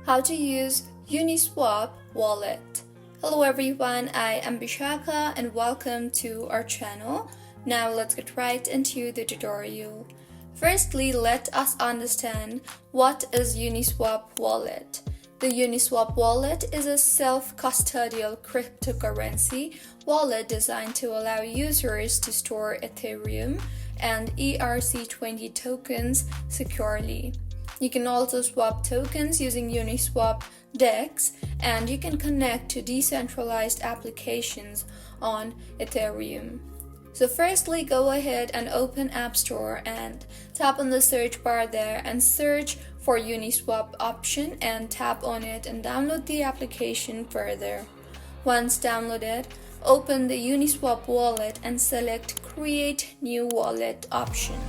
how to use Uniswap Wallet. Hello everyone, I am Bishaka and welcome to our channel. Now let's get right into the tutorial. Firstly, let us understand what is Uniswap Wallet. The Uniswap Wallet is a self-custodial cryptocurrency wallet designed to allow users to store Ethereum and ERC20 tokens securely. You can also swap tokens using Uniswap DEX, and you can connect to decentralized applications on Ethereum. So firstly, go ahead and open App Store and tap on the search bar there and search for Uniswap option and tap on it and download the application further. Once downloaded, open the Uniswap wallet and select Create New Wallet option.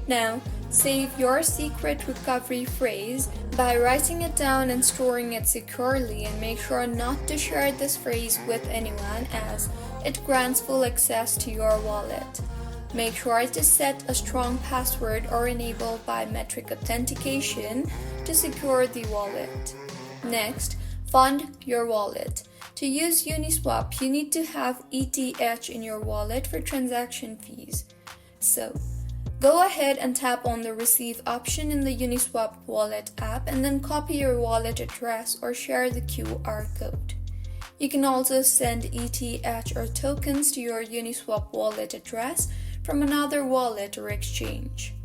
Now, save your secret recovery phrase by writing it down and storing it securely, and make sure not to share this phrase with anyone as it grants full access to your wallet. Make sure to set a strong password or enable biometric authentication to secure the wallet. Next, fund your wallet. To use Uniswap, you need to have ETH in your wallet for transaction fees. So, go ahead and tap on the Receive option in the Uniswap Wallet app and then copy your wallet address or share the QR code. You can also send ETH or tokens to your Uniswap wallet address from another wallet or exchange.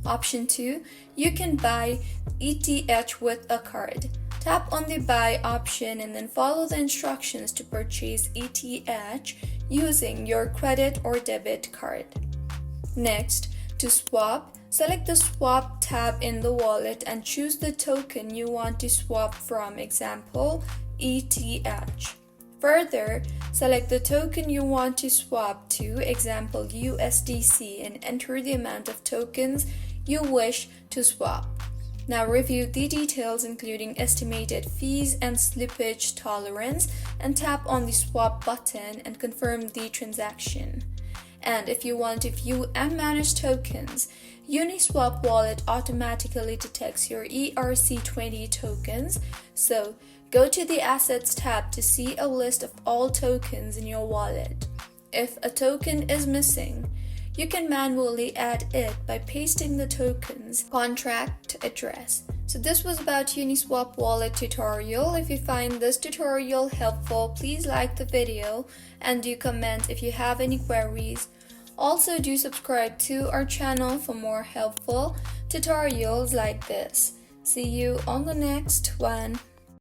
Option 2, you can buy ETH with a card. Tap on the Buy option and then follow the instructions to purchase ETH using your credit or debit card. Next, to swap, select the Swap tab in the wallet and choose the token you want to swap from, example, ETH. Further, select the token you want to swap to, example, USDC, and enter the amount of tokens you wish to swap. Now review the details including estimated fees and slippage tolerance and tap on the Swap button and confirm the transaction. And if you want to view and manage tokens, Uniswap Wallet automatically detects your ERC20 tokens, so go to the Assets tab to see a list of all tokens in your wallet. If a token is missing, you can manually add it by pasting the token's contract address. So this was about Uniswap Wallet tutorial. If you find this tutorial helpful, please like the video and do comment if you have any queries. Also, do subscribe to our channel for more helpful tutorials like this. See you on the next one.